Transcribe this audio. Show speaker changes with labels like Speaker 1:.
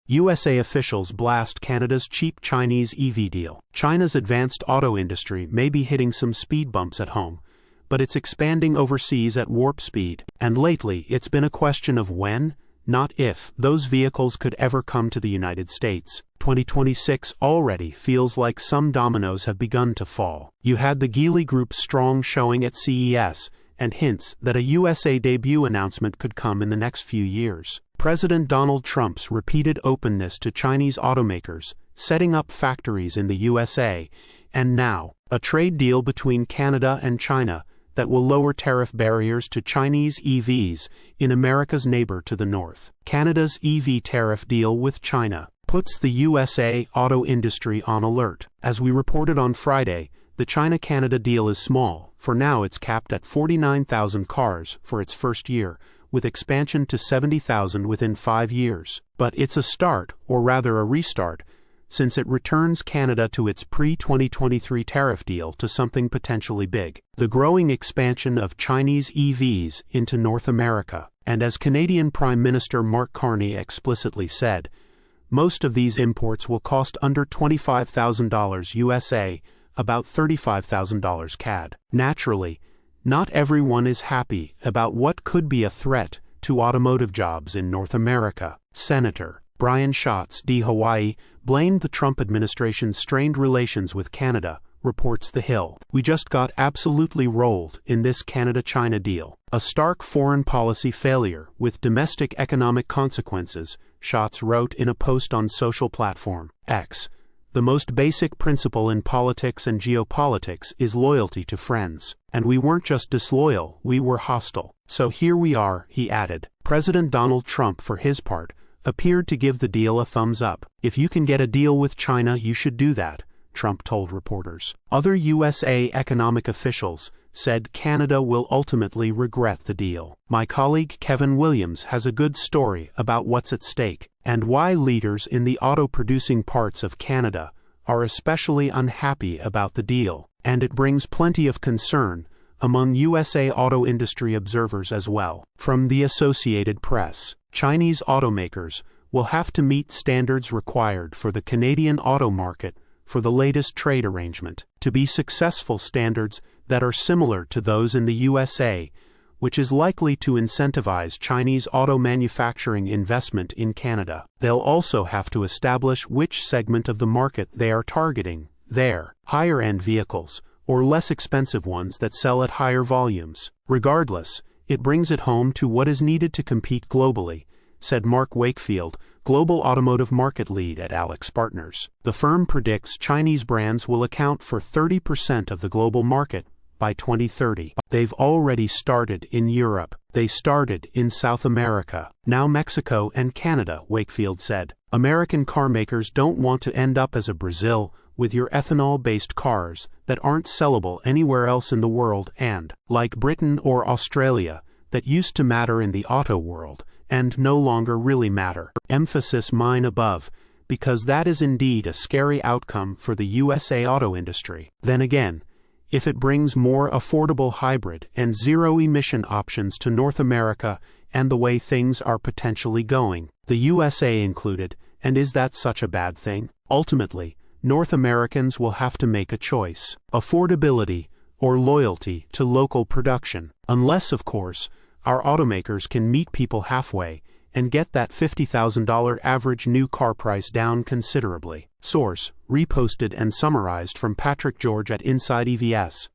Speaker 1: USA officials blast Canada's cheap Chinese EV deal. China's advanced auto industry may be hitting some speed bumps at home, but it's expanding overseas at warp speed. And lately, it's been a question of when, not if, those vehicles could ever come to the United States. 2026 already feels like some dominoes have begun to fall. You had the Geely Group's strong showing at CES, and hints that a USA debut announcement could come in the next few years. President Donald Trump's repeated openness to Chinese automakers, setting up factories in the USA, and now, a trade deal between Canada and China that will lower tariff barriers to Chinese EVs in America's neighbor to the north. Canada's EV tariff deal with China puts the USA auto industry on alert. As we reported on Friday, the China-Canada deal is small. For now it's capped at 49,000 cars for its first year, with expansion to 70,000 within 5 years. But it's a start, or rather a restart, since it returns Canada to its pre-2023 tariff deal to something potentially big: the growing expansion of Chinese EVs into North America. And as Canadian Prime Minister Mark Carney explicitly said, most of these imports will cost under $25,000 USA, about $35,000 CAD. Naturally, not everyone is happy about what could be a threat to automotive jobs in North America. Senator Brian Schatz, D. Hawaii, blamed the Trump administration's strained relations with Canada, reports The Hill. We just got absolutely rolled in this Canada-China deal. A stark foreign policy failure with domestic economic consequences, Schatz wrote in a post on social platform X. The most basic principle in politics and geopolitics is loyalty to friends. And we weren't just disloyal, we were hostile. So here we are, he added. President Donald Trump, for his part, appeared to give the deal a thumbs up. If you can get a deal with China, you should do that, Trump told reporters. Other USA economic officials said Canada will ultimately regret the deal. My colleague Kevin Williams has a good story about what's at stake, and why leaders in the auto-producing parts of Canada are especially unhappy about the deal. And it brings plenty of concern among USA auto industry observers as well. From the Associated Press, Chinese automakers will have to meet standards required for the Canadian auto market for the latest trade arrangement to be successful, standards that are similar to those in the USA, which is likely to incentivize Chinese auto manufacturing investment in Canada. They'll also have to establish which segment of the market they are targeting, their higher-end vehicles, or less expensive ones that sell at higher volumes. Regardless, it brings it home to what is needed to compete globally, said Mark Wakefield, global automotive market lead at Alex Partners. The firm predicts Chinese brands will account for 30% of the global market by 2030. They've already started in Europe. They started in South America. Now Mexico and Canada, Wakefield said. American car makers don't want to end up as a Brazil with your ethanol-based cars that aren't sellable anywhere else in the world and, like Britain or Australia, that used to matter in the auto world and no longer really matter. Emphasis mine above, because that is indeed a scary outcome for the USA auto industry. Then again, if it brings more affordable hybrid and zero-emission options to North America and the way things are potentially going, the USA included, and is that such a bad thing? Ultimately, North Americans will have to make a choice: affordability or loyalty to local production. Unless, of course, our automakers can meet people halfway and get that $50,000 average new car price down considerably. Source: reposted and summarized from Patrick George at insideevs.